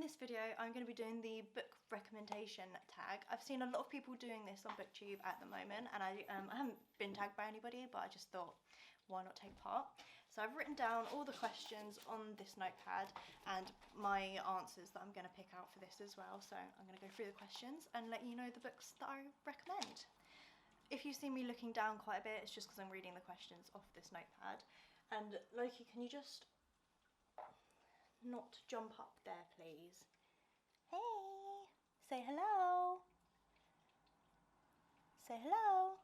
this video, I'm going to be doing the book recommendation tag. I've seen a lot of people doing this on BookTube at the moment, and I haven't been tagged by anybody, but I just thought, why not take part? So I've written down all the questions on this notepad and my answers that I'm going to pick out for this as well. So I'm going to go through the questions and let you know the books that I recommend. If you see me looking down quite a bit, it's just because I'm reading the questions off this notepad. And Loki, can you just not jump up there, please? Hey, say hello. Say hello.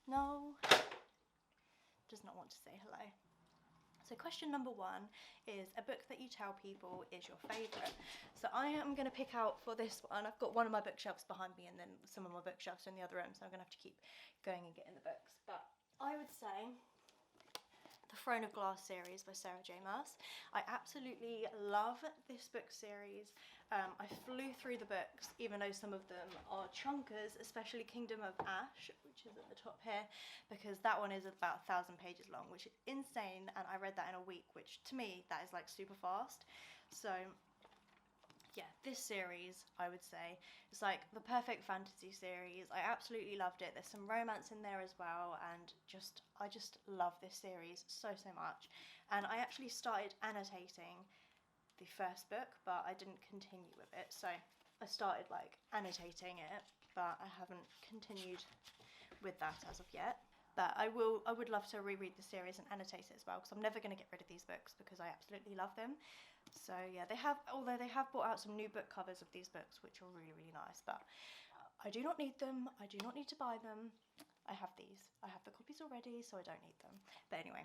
No, does not want to say hello. So question number 1 is a book that you tell people is your favourite. So I am going to pick out for this one, I've got one of my bookshelves behind me and then some of my bookshelves are in the other room, so I'm going to have to keep going and getting the books. But I would say The Throne of Glass series by Sarah J. Maas. I absolutely love this book series. I flew through the books, even though some of them are chunkers, especially Kingdom of Ash, which is at the top here, because that one is about 1,000 pages long, which is insane, and I read that in a week, which to me, that is like super fast. So yeah, this series, I would say, is like the perfect fantasy series. I absolutely loved it. There's some romance in there as well, and I just love this series so much. And I actually started annotating the first book, but I didn't continue with it. So I started like annotating it, but I haven't continued with that as of yet. But I would love to reread the series and annotate it as well, because I'm never going to get rid of these books because I absolutely love them. So yeah, although they have brought out some new book covers of these books, which are really nice, but I do not need them. I do not need to buy them. I have these. I have the copies already, so I don't need them. But anyway,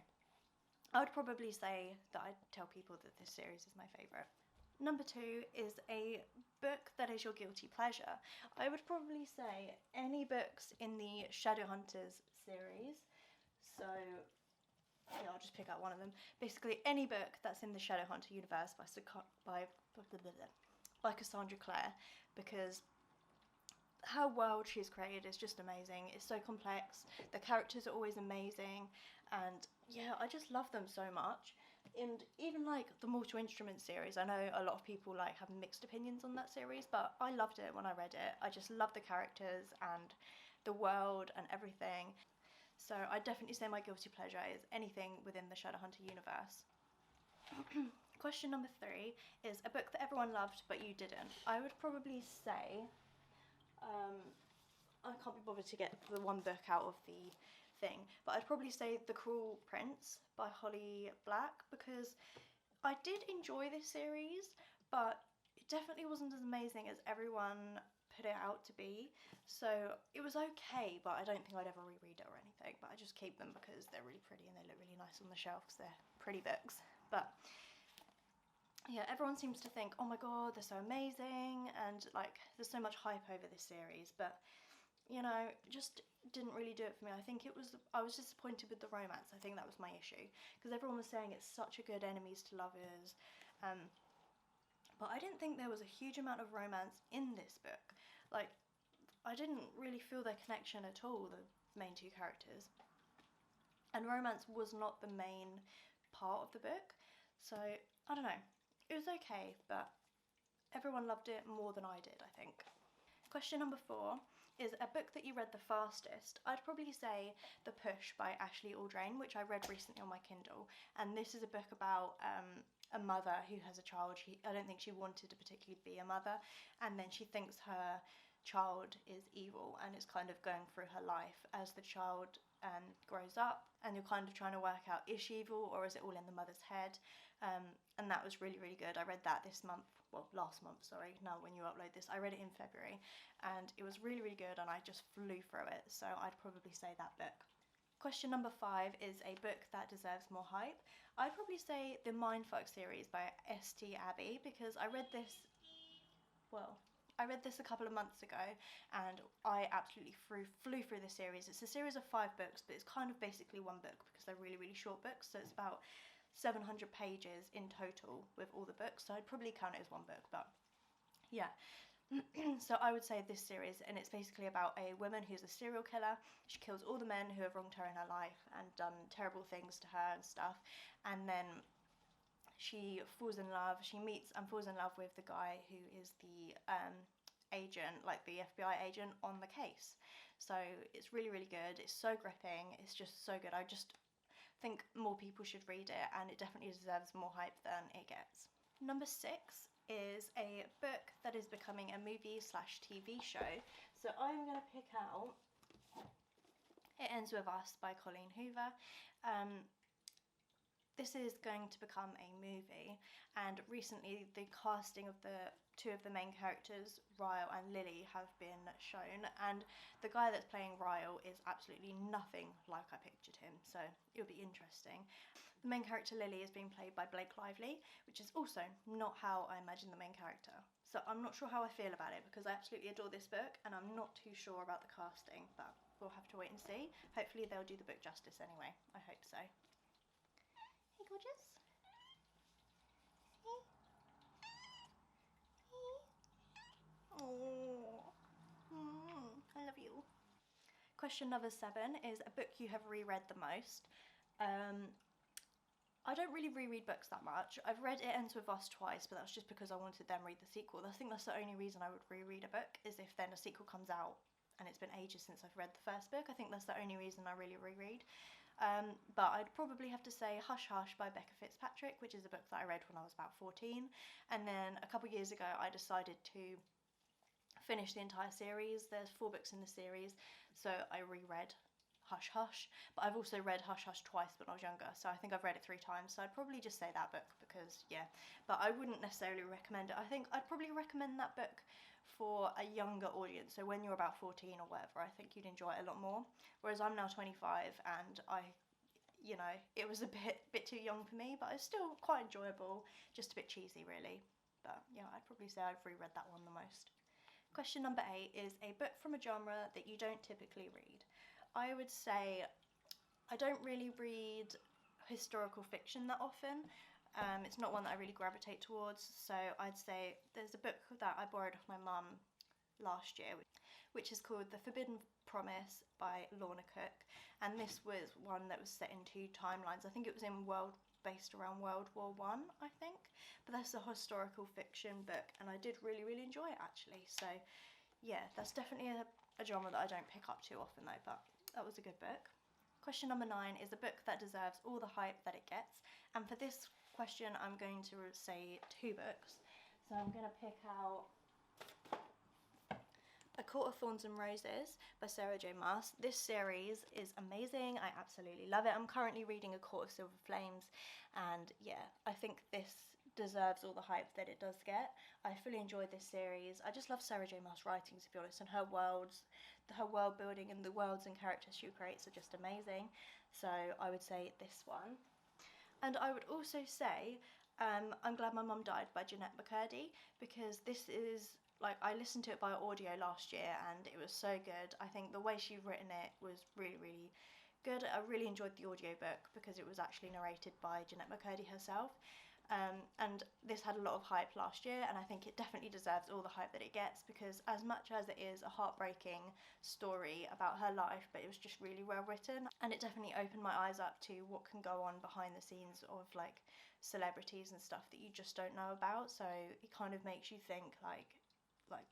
I would probably say that I tell people that this series is my favourite. Number 2 is a book that is your guilty pleasure. I would probably say any books in the Shadowhunters series. So yeah, I'll just pick out one of them. Basically any book that's in the Shadowhunter universe by Cassandra Clare, because her world she's created is just amazing. It's so complex, the characters are always amazing, and yeah, I just love them so much. And even like the Mortal Instruments series, I know a lot of people like have mixed opinions on that series, but I loved it when I read it. I just love the characters and the world and everything. So I definitely say my guilty pleasure is anything within the Shadowhunter universe. Question number 3 is a book that everyone loved but you didn't. I would probably say I can't be bothered to get the one book out of the thing, but I'd probably say The Cruel Prince by Holly Black, because I did enjoy this series, but it definitely wasn't as amazing as everyone put it out to be. So it was okay, but I don't think I'd ever reread it or anything, but I just keep them because they're really pretty and they look really nice on the shelf because they're pretty books. But yeah, everyone seems to think, oh my god, they're so amazing, and like there's so much hype over this series, but you know, just didn't really do it for me. I think I was disappointed with the romance. I think that was my issue, because everyone was saying it's such a good enemies to lovers, but I didn't think there was a huge amount of romance in this book. Like, I didn't really feel their connection at all, the main 2 characters, and romance was not the main part of the book. So I don't know, it was okay, but everyone loved it more than I did, I think. Question number 4 is a book that you read the fastest. I'd probably say The Push by Ashley Audrain, which I read recently on my Kindle, and this is a book about a mother who has a child. I don't think she wanted to particularly be a mother, and then she thinks her child is evil, and it's kind of going through her life as the child grows up, and you're kind of trying to work out, is she evil or is it all in the mother's head? And that was really good. I read that this month, well, last month, sorry, now when you upload this. I read it in February, and it was really good, and I just flew through it, so I'd probably say that book. Question number 5 is a book that deserves more hype. I'd probably say the Mindfuck series by St. Abbey, because I read this a couple of months ago, and I absolutely flew through the series. It's a series of 5 books, but it's kind of basically one book because they're really short books, so it's about 700 pages in total with all the books, so I'd probably count it as one book, but yeah. So I would say this series, and it's basically about a woman who's a serial killer. She kills all the men who have wronged her in her life and done terrible things to her and stuff, and then she falls in love, she meets and falls in love with the guy who is the agent, like the FBI agent on the case. So it's really, really good. It's so gripping. It's just so good. I just think more people should read it, and it definitely deserves more hype than it gets. Number 6 is a book that is becoming a movie slash TV show. So I'm going to pick out It Ends With Us by Colleen Hoover. This is going to become a movie, and recently the casting of the two of the main characters, Ryle and Lily, have been shown, and the guy that's playing Ryle is absolutely nothing like I pictured him, so it'll be interesting. The main character Lily is being played by Blake Lively, which is also not how I imagine the main character. So I'm not sure how I feel about it, because I absolutely adore this book and I'm not too sure about the casting, but we'll have to wait and see. Hopefully they'll do the book justice anyway. I hope so. Hey, gorgeous. Hey. Hey. Oh, I love you. Question number 7 is a book you have reread the most. I don't really reread books that much. I've read It Ends With Us twice, but that's just because I wanted them to read the sequel. I think that's the only reason I would reread a book, is if then a sequel comes out and it's been ages since I've read the first book. I think that's the only reason I really reread. But I'd probably have to say Hush Hush by Becca Fitzpatrick, which is a book that I read when I was about 14. And then a couple of years ago I decided to finish the entire series. There's 4 books in the series, so I reread Hush Hush, but I've also read Hush Hush twice when I was younger, so I think I've read it 3 times, so I'd probably just say that book, because yeah, but I wouldn't necessarily recommend it. I think I'd probably recommend that book for a younger audience, so when you're about 14 or whatever, I think you'd enjoy it a lot more, whereas I'm now 25 and you know, it was a bit too young for me, but it's still quite enjoyable, just a bit cheesy really. But yeah, I'd probably say I've reread that one the most. Question number 8 is a book from a genre that you don't typically read. I would say I don't really read historical fiction that often. It's not one that I really gravitate towards, so I'd say there's a book that I borrowed off my mum last year, which is called The Forbidden Promise by Lorna Cook, and this was one that was set in 2 timelines. I think it was based around World War I, I think, but that's a historical fiction book, and I did really, really enjoy it actually. So yeah, that's definitely a genre that I don't pick up too often though, but that was a good book. Question number 9 is a book that deserves all the hype that it gets, and for this question I'm going to say 2 books. So I'm going to pick out A Court of Thorns and Roses by Sarah J. Maas. This series is amazing. I absolutely love it. I'm currently reading A Court of Silver Flames, and yeah, I think this deserves all the hype that it does get. I fully enjoyed this series. I just love Sarah J. Maas' writing, to be honest, and her world building and the worlds and characters she creates are just amazing. So I would say this one. And I would also say I'm Glad My Mum Died by Janette McCurdy, because this is, like, I listened to it by audio last year and it was so good. I think the way she'd written it was really, really good. I really enjoyed the audiobook because it was actually narrated by Janette McCurdy herself. And this had a lot of hype last year, and I think it definitely deserves all the hype that it gets, because as much as it is a heartbreaking story about her life, but it was just really well written, and it definitely opened my eyes up to what can go on behind the scenes of like celebrities and stuff that you just don't know about. So it kind of makes you think like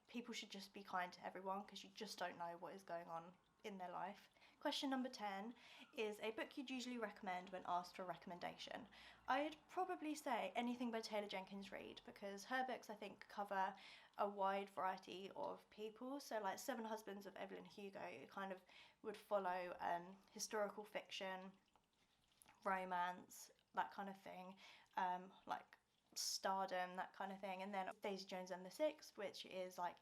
people should just be kind to everyone, because you just don't know what is going on in their life. Question number 10 is a book you'd usually recommend when asked for a recommendation. I'd probably say anything by Taylor Jenkins Reid, because her books I think cover a wide variety of people. So like 7 Husbands of Evelyn Hugo, it kind of would follow historical fiction, romance, that kind of thing, like stardom, that kind of thing. And then Daisy Jones and the Six, which is like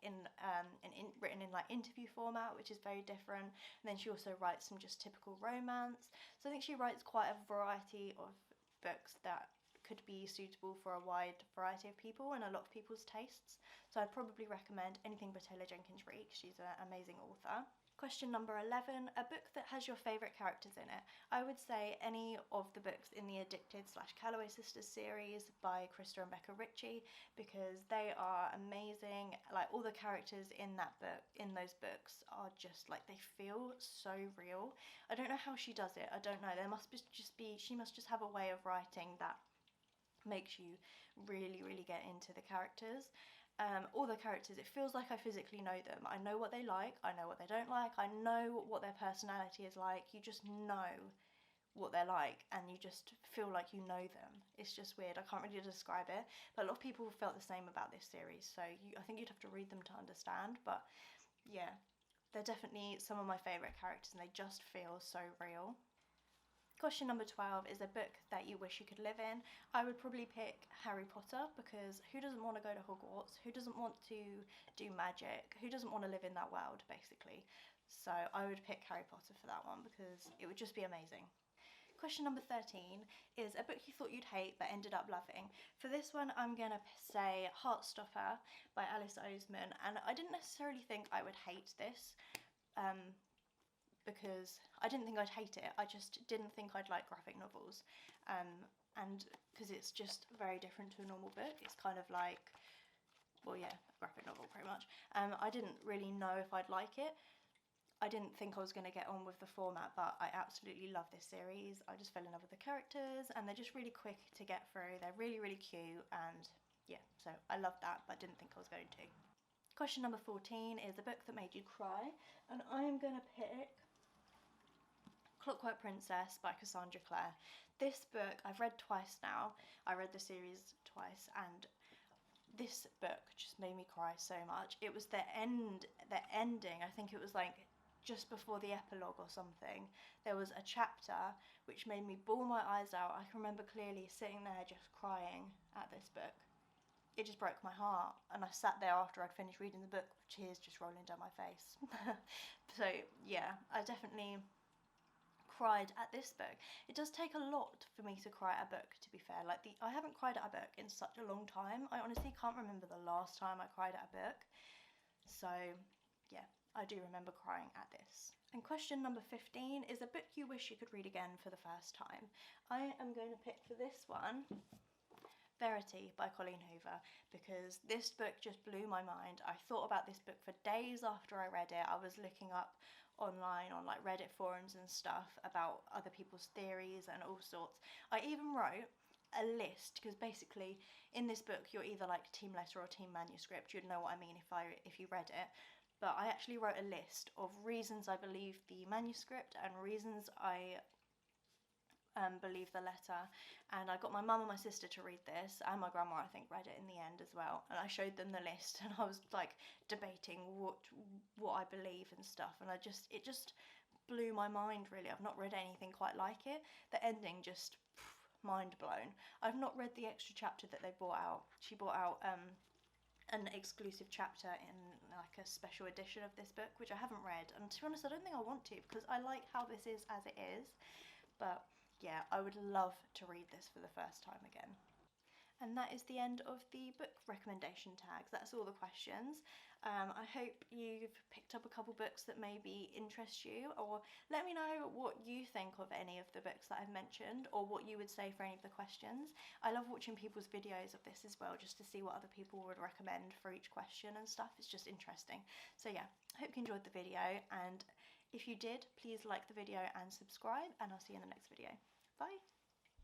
written in like interview format, which is very different. And then she also writes some just typical romance. So I think she writes quite a variety of books that could be suitable for a wide variety of people and a lot of people's tastes. So I'd probably recommend anything by Taylor Jenkins Reid. She's an amazing author. Question number 11, a book that has your favourite characters in it. I would say any of the books in the Addicted/Calloway Sisters series by Krista and Becca Ritchie, because they are amazing. Like, all the characters in those books are just like, they feel so real. I don't know how she does it. I don't know. She must just have a way of writing that makes you really get into the characters. All the characters, it feels like I physically know them. I know what they like, I know what they don't like, I know what their personality is like. You just know what they're like, and you just feel like you know them. It's just weird, I can't really describe it, but a lot of people felt the same about this series, so I think you'd have to read them to understand. But yeah, they're definitely some of my favourite characters, and they just feel so real. Question number 12 is a book that you wish you could live in. I would probably pick Harry Potter, because who doesn't want to go to Hogwarts? Who doesn't want to do magic? Who doesn't want to live in that world, basically? So I would pick Harry Potter for that one, because it would just be amazing. Question number 13 is a book you thought you'd hate but ended up loving. For this one, I'm going to say Heartstopper by Alice Oseman, and I didn't necessarily think I would hate this, because I didn't think I'd hate it. I just didn't think I'd like graphic novels, and because it's just very different to a normal book. It's kind of like, well, yeah, a graphic novel pretty much. I didn't really know if I'd like it. I didn't think I was going to get on with the format, but I absolutely love this series. I just fell in love with the characters, and they're just really quick to get through. They're really cute, and yeah, so I loved that, but didn't think I was going to. Question number 14 is a book that made you cry, and I am going to pick Clockwork Princess by Cassandra Clare. This book I've read twice now. I read the series twice, and this book just made me cry so much. It was the ending, I think it was like just before the epilogue or something. There was a chapter which made me bawl my eyes out. I can remember clearly sitting there just crying at this book. It just broke my heart, and I sat there after I'd finished reading the book with tears just rolling down my face. So yeah, I definitely cried at this book. It does take a lot for me to cry at a book, to be fair. Like, I haven't cried at a book in such a long time. I honestly can't remember the last time I cried at a book. So yeah, I do remember crying at this. And question number 15 is a book you wish you could read again for the first time. I am going to pick for this one Verity by Colleen Hoover, because this book just blew my mind. I thought about this book for days after I read it. I was looking up online on like Reddit forums and stuff about other people's theories and all sorts. I even wrote a list, because basically in this book you're either like team letter or team manuscript. You'd know what I mean if you read it. But I actually wrote a list of reasons I believe the manuscript and reasons I believe the letter, and I got my mum and my sister to read this, and my grandma I think read it in the end as well, and I showed them the list, and I was like debating what I believe and stuff, and it just blew my mind really. I've not read anything quite like it. The ending just mind blown. I've not read the extra chapter that they brought out. She brought out an exclusive chapter in like a special edition of this book, which I haven't read, and to be honest I don't think I want to, because I like how this is as it is. But yeah, I would love to read this for the first time again. And that is the end of the book recommendation tags. That's all the questions. I hope you've picked up a couple books that maybe interest you, or let me know what you think of any of the books that I've mentioned, or what you would say for any of the questions. I love watching people's videos of this as well, just to see what other people would recommend for each question and stuff. It's just interesting. So yeah, I hope you enjoyed the video, and if you did, please like the video and subscribe, and I'll see you in the next video. Bye!